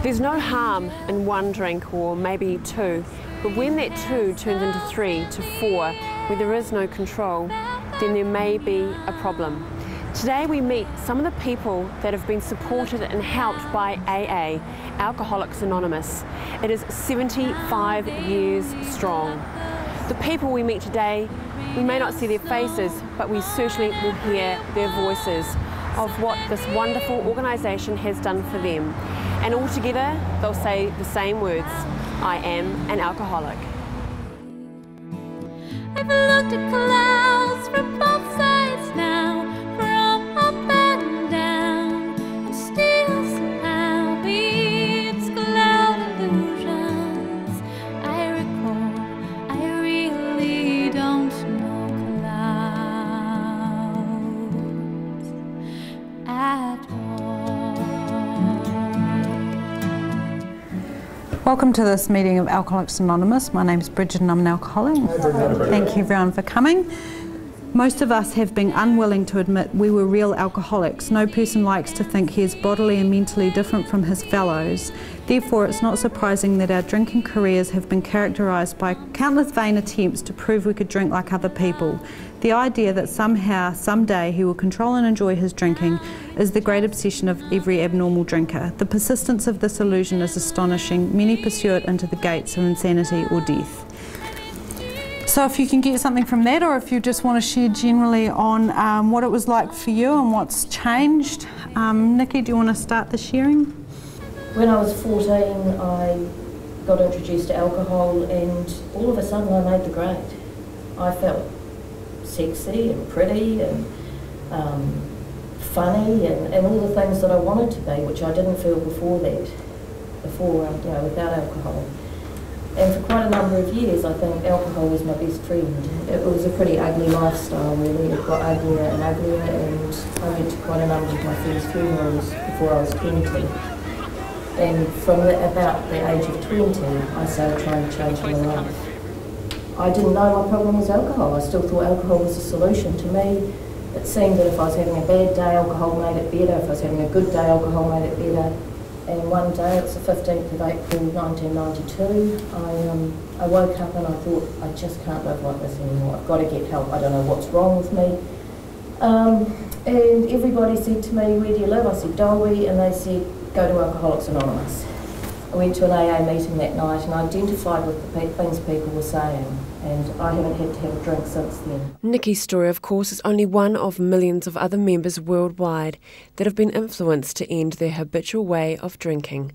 There's no harm in one drink or maybe two, but when that two turns into 3 to 4, where there is no control, then there may be a problem. Today we meet some of the people that have been supported and helped by AA, Alcoholics Anonymous. It is 75 years strong. The people we meet today, we may not see their faces, but we certainly will hear their voices of what this wonderful organisation has done for them. And all together, they'll say the same words: I am an alcoholic. I've looked at clouds from both sides now, from up and down, and still somehow beats cloud illusions. I recall, I really don't know clouds at all. Welcome to this meeting of Alcoholics Anonymous. My name is Bridget and I'm an alcoholic. Thank you everyone for coming. Most of us have been unwilling to admit we were real alcoholics. No person likes to think he is bodily and mentally different from his fellows. Therefore, it's not surprising that our drinking careers have been characterised by countless vain attempts to prove we could drink like other people. The idea that somehow, someday, he will control and enjoy his drinking is the great obsession of every abnormal drinker. The persistence of this illusion is astonishing. Many pursue it into the gates of insanity or death. So if you can get something from that, or if you just want to share generally on what it was like for you and what's changed. Nikki, do you want to start the sharing? When I was 14, I got introduced to alcohol, and all of a sudden I made the grade. I felt sexy and pretty and funny and all the things that I wanted to be, which I didn't feel before that, without alcohol. And for quite a number of years, I think alcohol was my best friend. It was a pretty ugly lifestyle, really. It got uglier and uglier, and I went to quite a number of my friends' funerals before I was 20. And from about the age of 20, I started trying to change my life. I didn't know my problem was alcohol. I still thought alcohol was a solution. To me, it seemed that if I was having a bad day, alcohol made it better. If I was having a good day, alcohol made it better. And one day, it's the 15th of April 1992, I woke up and I thought, I just can't live like this anymore. I've got to get help. I don't know what's wrong with me. And everybody said to me, where do you live? I said, Dolby, and they said, go to Alcoholics Anonymous. I went to an AA meeting that night and identified with the things people were saying, and I haven't had to have a drink since then. Nikki's story, of course, is only one of millions of other members worldwide that have been influenced to end their habitual way of drinking.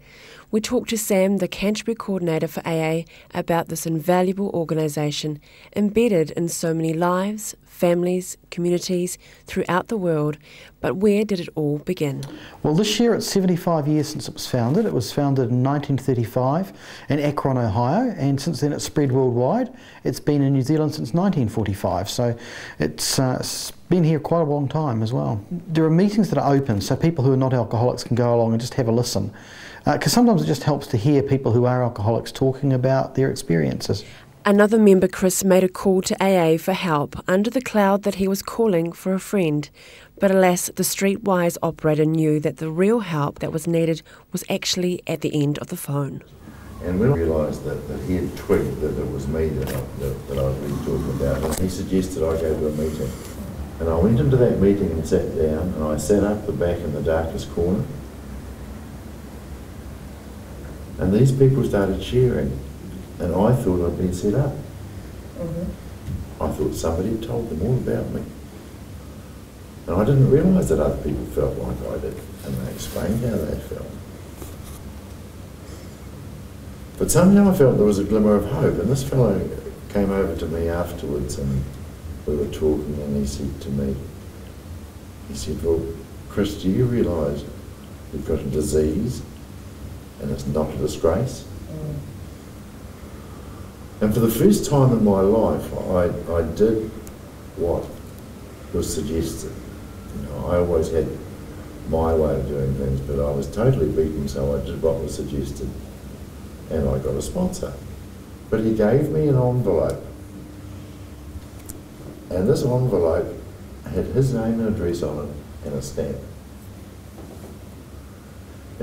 We talked to Sam, the Canterbury coordinator for AA, about this invaluable organisation embedded in so many lives, families, communities throughout the world. But where did it all begin? Well, this year it's 75 years since it was founded. It was founded in 1935 in Akron, Ohio, and since then it's spread worldwide. It's been in New Zealand since 1945, so it's been here quite a long time as well. There are meetings that are open, so people who are not alcoholics can go along and just have a listen. Because sometimes it just helps to hear people who are alcoholics talking about their experiences. Another member, Chris, made a call to AA for help under the cloud that he was calling for a friend. But alas, the streetwise operator knew that the real help that was needed was actually at the end of the phone. And when I realised that he had twigged that it was me that I was really talking about, he suggested I go to a meeting. And I went into that meeting and sat down, and I sat up the back in the darkest corner. And these people started sharing, and I thought I'd been set up. I thought somebody had told them all about me. And I didn't realise that other people felt like I did, and they explained how they felt. But somehow I felt there was a glimmer of hope, and this fellow came over to me afterwards, and we were talking, and he said to me, he said, well, Chris, do you realise you've got a disease and it's not a disgrace? And for the first time in my life, I did what was suggested. You know, I always had my way of doing things, but I was totally beaten, so I did what was suggested, and I got a sponsor. But he gave me an envelope, and this envelope had his name and address on it, and a stamp.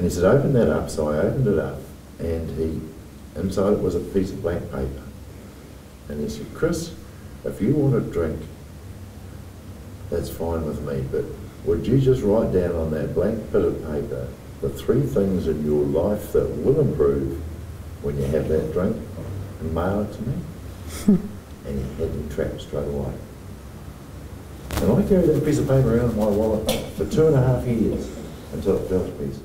And he said, open that up. So I opened it up, and inside it was a piece of blank paper. And he said, Chris, if you want a drink, that's fine with me, but would you just write down on that blank bit of paper the 3 things in your life that will improve when you have that drink, and mail it to me? And he had me trapped straight away. And I carried that piece of paper around in my wallet for 2.5 years until it fell to pieces.